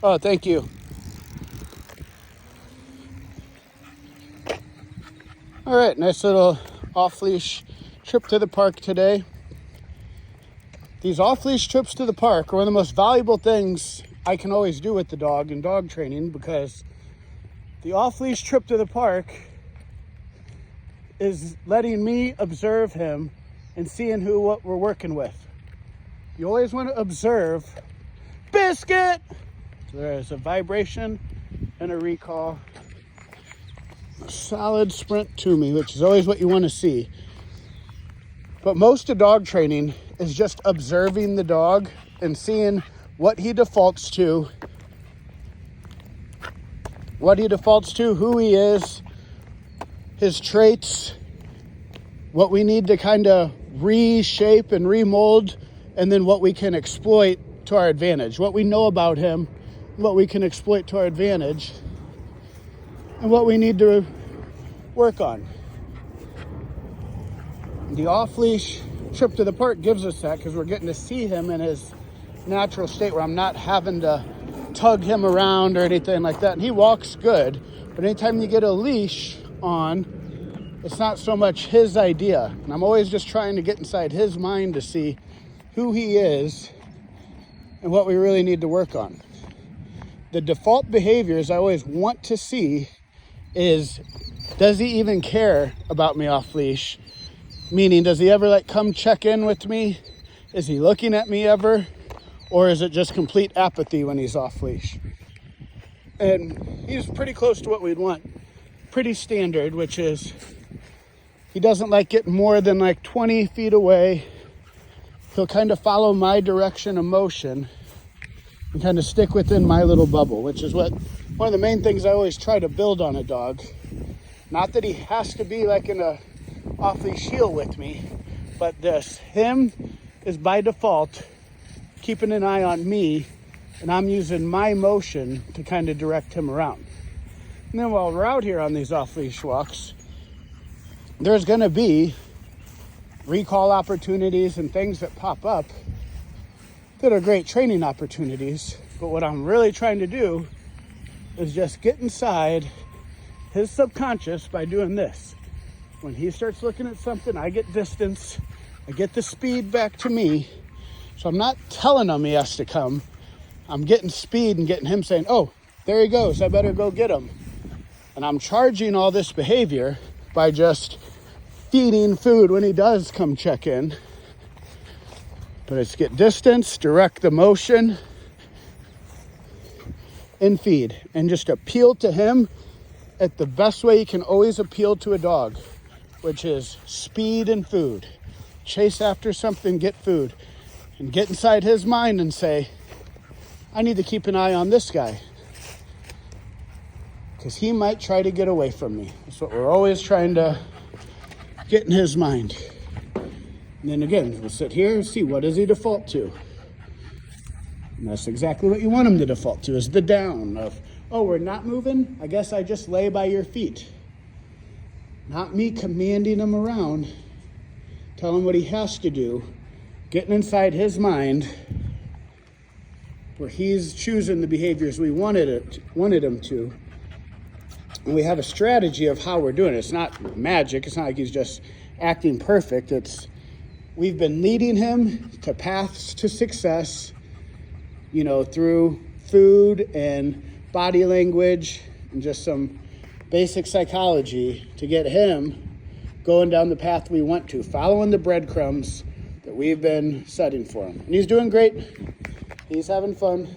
Oh, thank you. All right, nice little off-leash trip to the park today. These off-leash trips to the park are one of the most valuable things I can always do with the dog in dog training, because the off-leash trip to the park is letting me observe him and seeing what we're working with. You always want to observe. Biscuit! So there's a vibration and a recall. A solid sprint to me, which is always what you want to see. But most of dog training is just observing the dog and seeing what he defaults to, who he is, his traits, what we need to kind of reshape and remold, and then what we can exploit to our advantage, what we know about him, what we can exploit to our advantage, and what we need to work on. The off-leash trip to the park gives us that, because we're getting to see him in his natural state, where I'm not having to tug him around or anything like that. And he walks good, but anytime you get a leash on, it's not so much his idea. And I'm always just trying to get inside his mind to see who he is and what we really need to work on. The default behaviors I always want to see is, does he even care about me off leash? Meaning, does he ever come check in with me? Is he looking at me ever? Or is it just complete apathy when he's off leash? And he's pretty close to what we'd want. Pretty standard, which is he doesn't like getting more than 20 feet away. He'll kind of follow my direction of motion and kind of stick within my little bubble, which is one of the main things I always try to build on a dog. Not that he has to be in a off-leash heel with me, but him is by default keeping an eye on me, and I'm using my motion to kind of direct him around. And then while we're out here on these off-leash walks, there's going to be recall opportunities and things that pop up that are great training opportunities. But what I'm really trying to do is just get inside his subconscious by doing this. When he starts looking at something, I get distance, I get the speed back to me. So I'm not telling him he has to come. I'm getting speed and getting him saying, oh, there he goes, I better go get him. And I'm charging all this behavior by just feeding food when he does come check in. But it's get distance, direct the motion, and feed. And just appeal to him at the best way you can always appeal to a dog, which is speed and food. Chase after something, get food. And get inside his mind and say, I need to keep an eye on this guy, because he might try to get away from me. That's what we're always trying to get in his mind. And then again, we'll sit here and see, what does he default to? And that's exactly what you want him to default to, is the down of, oh, we're not moving? I guess I just lay by your feet. Not me commanding him around, telling him what he has to do, getting inside his mind where he's choosing the behaviors we wanted him to. And we have a strategy of how we're doing it. It's not magic. It's not like he's just acting perfect. We've been leading him to paths to success, through food and body language and just some basic psychology to get him going down the path we want to, following the breadcrumbs that we've been setting for him. And he's doing great. He's having fun.